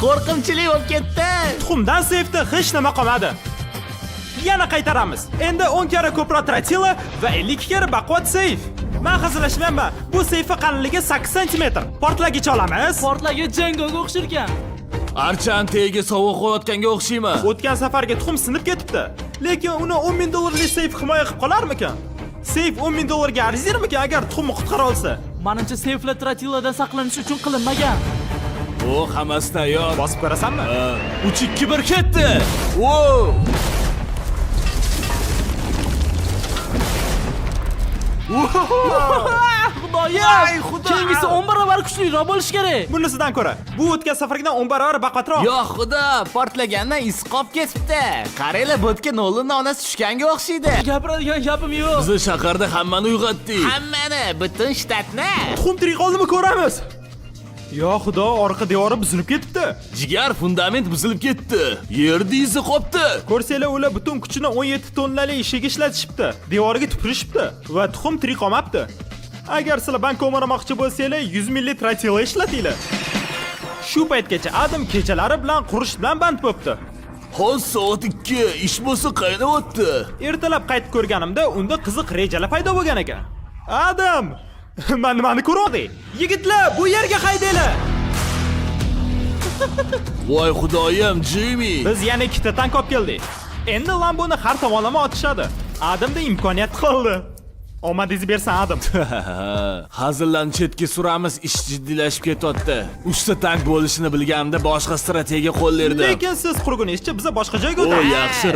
Qo'rqinchli bo'lib ketdi. Tuxumdan seyfda hech nima qolmadi. Yana qaytaramiz. Endi 10 karra ko'proq trotila va 52 karra baquvvat seyf. Men hazillashmayman. Bu seyfning qalinligi 8 sm. Portlagicha olamiz. Portlaga jangoga o'xshar ekan. Archan tegiga sovuq qo'yotganga o'xshaymi? O'tgan safarga tuxum sinib ketibdi. Lekin uni 10 ming dollarlik seyf himoya qilib qolarmikan? Seyf 10 ming dollarga arzirmikan agar tuxumni qutqara olsa? Menimcha seyflar trotilada saqlanish uchun qilinmagan. O, hammasi tayyor. Bosib ko'rasanmi? 3-2-1 ketdi. Wow! Xudoyim! Kengisi 10 barobar kuchliroq bo'lish kerak. Bunisidan ko'ra, bu o'tgan safargidan 10 barobar baqatroq. Yo xudo, portlagandan is qolib ketibdi. Qaranglar, bo'tga Nolanning onasi tushganga o'xshaydi. Gapiradigan gapim yo'q. Biz shaharda hammani uyg'otdik. Hammani, butun shtatni. Tuxum tirik qoldimi ko'ramiz. Yo xudo, orqa devori buzilib ketibdi. Jigar fundament buzilib ketdi. Yerda izi qolibdi. Ko'rsanglar, ular butun kuchini 17 tonnali ishiga ishlatishibdi. Devoriga tupurishibdi va tuxum tirik qolmabdi. Agar sizlar bank o'maramoqchi bo'lsanglar, 100 millik trotila ishlatinglar. Shu paytgacha Adam kechalari bilan qurish bilan band bo'libdi. Hozir soat 2, ish bo'lsa qaynab o'tdi. Ertalab qaytib ko'rganimda unda qiziq rejalar paydo bo'lgan ekan. Adam, men nimani ko'rdim? Yigitlar, bu yerga haydanglar. Voy xudoyim, Jimmy. Biz yana ikkita tank olib keldik. Endi Lamboni har tomonlama otishadi. Adamda imkoniyat qoldi. Omadingiz bersin Adam. Hazillarni chetga suramiz, ish jiddiylashib ketyapti. 3 ta tank bo'lishini bilganimda boshqa strategiya qo'llardim. Lekin siz qurgunizcha biza boshqa joyga O, o'tamiz. yaxshi.